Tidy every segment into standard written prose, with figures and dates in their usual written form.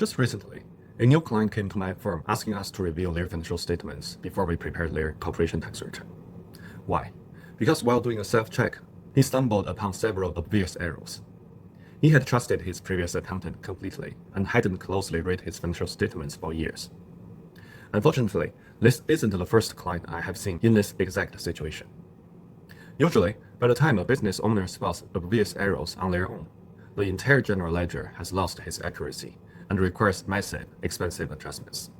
Just recently, a new client came to my firm asking us to review their financial statements before we prepared their corporation tax return. Why? Because while doing a self-check, he stumbled upon several obvious errors. He had trusted his previous accountant completely and hadn't closely read his financial statements for years. Unfortunately, this isn't the first client I have seen in this exact situation. Usually, by the time a business owner spots obvious errors on their own, the entire general ledger has lost its accuracy and requires massive, expensive adjustments.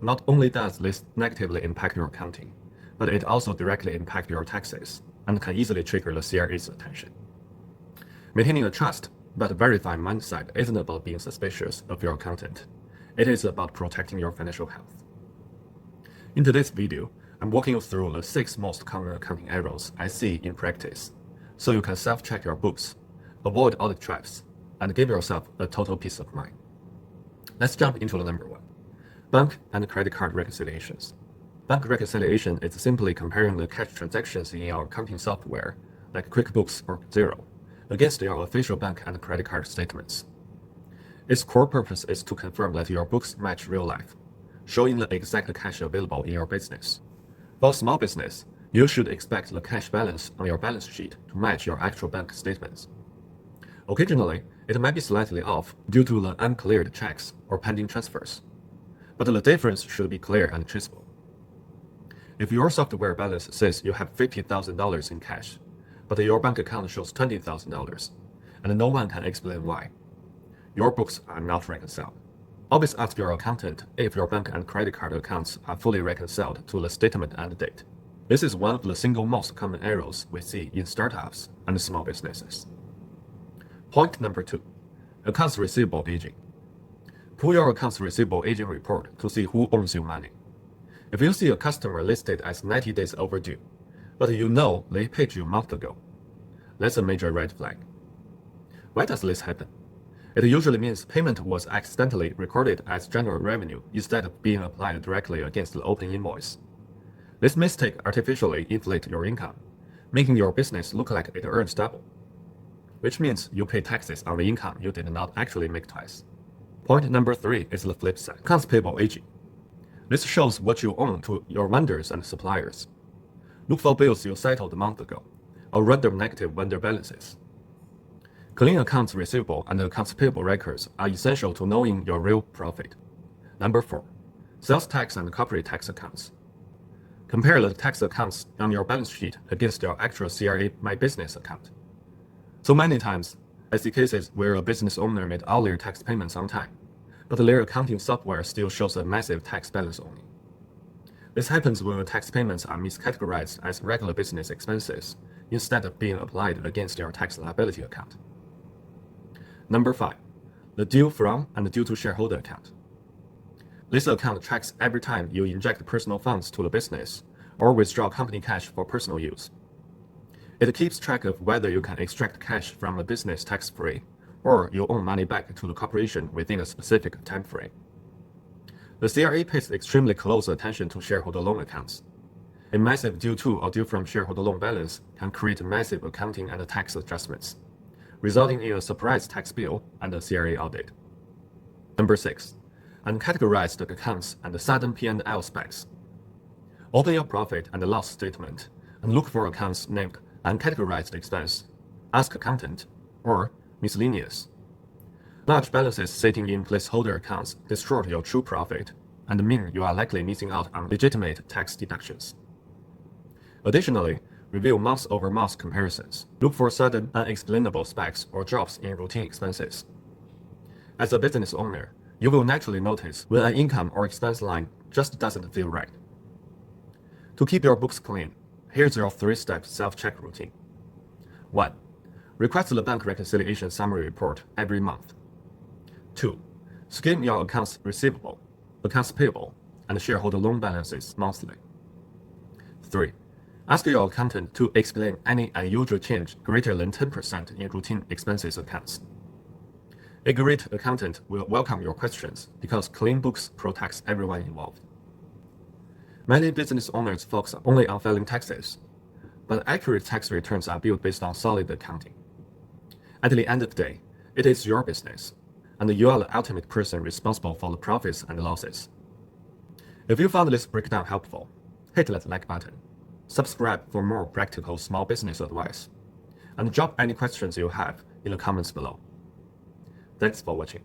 Not only does this negatively impact your accounting, but it also directly impacts your taxes and can easily trigger the CRA's attention. Maintaining a trust but verified mindset isn't about being suspicious of your accountant. It is about protecting your financial health. In today's video, I'm walking you through the 6 most common accounting errors I see in practice, so you can self-check your books, avoid audit traps, and give yourself a total peace of mind. Let's jump into the number 1. Bank and credit card reconciliations. Bank reconciliation is simply comparing the cash transactions in your accounting software, like QuickBooks or Xero, against your official bank and credit card statements. Its core purpose is to confirm that your books match real life, showing the exact cash available in your business. For a small business, you should expect the cash balance on your balance sheet to match your actual bank statements. Occasionally, it might be slightly off due to the uncleared checks or pending transfers, but the difference should be clear and traceable. If your software balance says you have $50,000 in cash, but your bank account shows $20,000, and no one can explain why, your books are not reconciled. Always ask your accountant if your bank and credit card accounts are fully reconciled to the statement and date. This is one of the single most common errors we see in startups and small businesses. Point number 2. Accounts receivable aging. Pull your accounts receivable aging report to see who owes you money. If you see a customer listed as 90 days overdue, but you know they paid you a month ago, that's a major red flag. Why does this happen? It usually means payment was accidentally recorded as general revenue instead of being applied directly against the open invoice. This mistake artificially inflates your income, making your business look like it earns double, which means you pay taxes on the income you did not actually make twice. Point number 3 is the flip side, accounts payable aging. This shows what you owe to your vendors and suppliers. Look for bills you settled a month ago, or random negative vendor balances. Clean accounts receivable and accounts payable records are essential to knowing your real profit. Number 4, sales tax and corporate tax accounts. Compare the tax accounts on your balance sheet against your actual CRA My Business account. So many times, I see cases where a business owner made all their tax payments on time, but their accounting software still shows a massive tax balance only. This happens when the tax payments are miscategorized as regular business expenses instead of being applied against your tax liability account. Number 5, the due from and due to shareholder account. This account tracks every time you inject personal funds to the business or withdraw company cash for personal use. It keeps track of whether you can extract cash from a business tax-free or you owe money back to the corporation within a specific time frame. The CRA pays extremely close attention to shareholder loan accounts. A massive due to or due from shareholder loan balance can create massive accounting and tax adjustments, resulting in a surprise tax bill and a CRA audit. Number 6, uncategorized accounts and sudden P&L specs. Open your profit and loss statement and look for accounts named uncategorized expense, ask accountant, or miscellaneous. Large balances sitting in placeholder accounts distort your true profit and mean you are likely missing out on legitimate tax deductions. Additionally, review month-over-month comparisons. Look for sudden unexplainable spikes or drops in routine expenses. As a business owner, you will naturally notice when an income or expense line just doesn't feel right. To keep your books clean, here's your 3-step self-check routine. 1. Request the bank reconciliation summary report every month. 2. Skim your accounts receivable, accounts payable, and shareholder loan balances monthly. 3. Ask your accountant to explain any unusual change greater than 10% in routine expenses accounts. A great accountant will welcome your questions because clean books protects everyone involved. Many business owners focus only on filing taxes, but accurate tax returns are built based on solid accounting. At the end of the day, it is your business, and you are the ultimate person responsible for the profits and losses. If you found this breakdown helpful, hit that like button, subscribe for more practical small business advice, and drop any questions you have in the comments below. Thanks for watching.